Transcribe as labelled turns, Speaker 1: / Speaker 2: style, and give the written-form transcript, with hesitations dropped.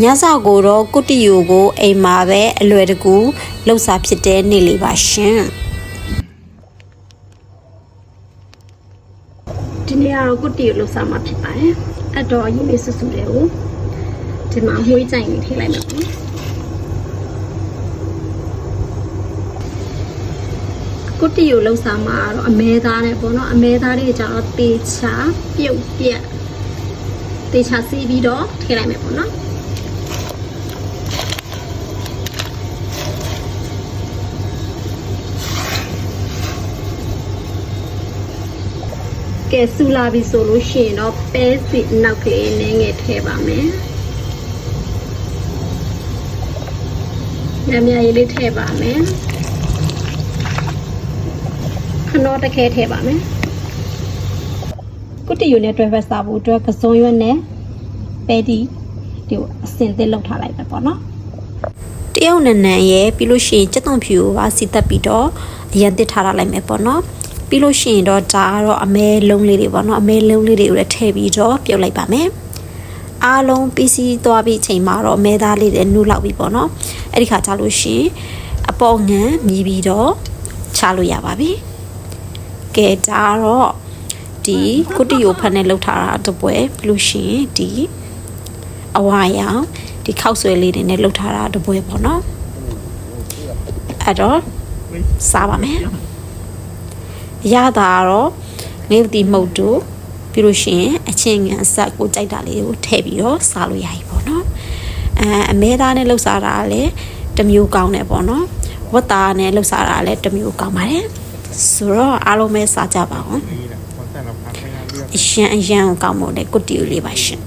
Speaker 1: ညစာကိုတော့ကုတီယိုကိုအိမ်မှာပဲအလွယ်တကူလှုပ်စားဖြစ်တဲ့နေ့လေးပါရှင်
Speaker 2: ဒီနေ့ကတော့ကုတီယိုလှုပ်စားမှာဖြစ်ပါတယ်အဲ့တော့ရင်းနေဆူဆူတွေကိုဒီမှာမွှေးကြိုင်လေးထည့်လိုက်မယ်ပေါ့ကုတီယိုလှုပ်စားမှာတော့အမဲသားနဲ့ပေါ့နော်အမဲသားလေးကျတော့တေချာပြုတ်ပြက်တေချာစီးပြီးတော့ထည့်လိုက်မယ်ပေါ့နော်ကဲဆူလာပြီဆိုလို့ရှိရင်တော့ပဲစီနောက်ကလေးနည်းငယ်ထည့်ပါမယ်ညံ့ရေးလေးထည့်ပါမယ်ခနောတခဲထည့်ပါမယ်ကုတီယိုနဲ့တွဲဖက်စားဖို့အတွက်ကစုံရွက်နဲ့ပဲဒီဒီအစင်သစ်လောက်ထားလိုက်ပဲပေါ့နော်
Speaker 1: တရုတ်နန်းရဲ့ပြီးလို့ရှိရင်စက်သွန်ဖြူကိုပါစီတက်ပြီးတော့အရင်တစ်ထားလိုက်မယ်ပေါ့နော်ပြီးလို့ရှိရင်တော့ဒါကတော့အမဲလုံးလေးတွေပေါ့နော်အမဲလုံးလေးတွေကိုလည်းထည့်ပြီးတော့ပြုတ်လိုက်ပါမယ်အားလုံးပစ္စည်းသွားပြီးချိန်မှာတော့အမဲသားလေးတွေနူးလောက်ပြီပေါ့နော်အဲ့ဒီခါကျလို့ရှိရင်အပေါ်ငံမြည်ပြီးတော့ချလို့ရပါပြီကဲဒါတော့ဒီကုတီယိုဖက်နဲ့လှုပ်ထားတာတပွဲပြီးလို့ရှိရင်ဒီအဝါရောင်ဒီခောက်ဆွဲလေးတွေနဲ့လှုပ်ထားတာတပွဲပေါ့နော်အဲ့တော့စားပါမယ်ရတာတော့ငရုတ်တီမှုတ်တို့ပြီးလို့ရှိရင်အချင်းငံဆက်ကိုကြိုက်တာလေးကိုထည့်ပြီးတော့စားလို့ရပြီပေါ့နော်အမဲသားနဲ့လှုပ်စားတာလည်းတစ်မျိုးကောင်းတယ်ပေါ့နော်ဝတ်သားနဲ့လှုပ်စားတာလည်းတစ်မျိုးကောင်းပါတယ်ဆိုတော့အားလုံးပဲစားကြပါအောင်အရန်ကောင်းမို့လေကုတီယိုလေးပါရှင်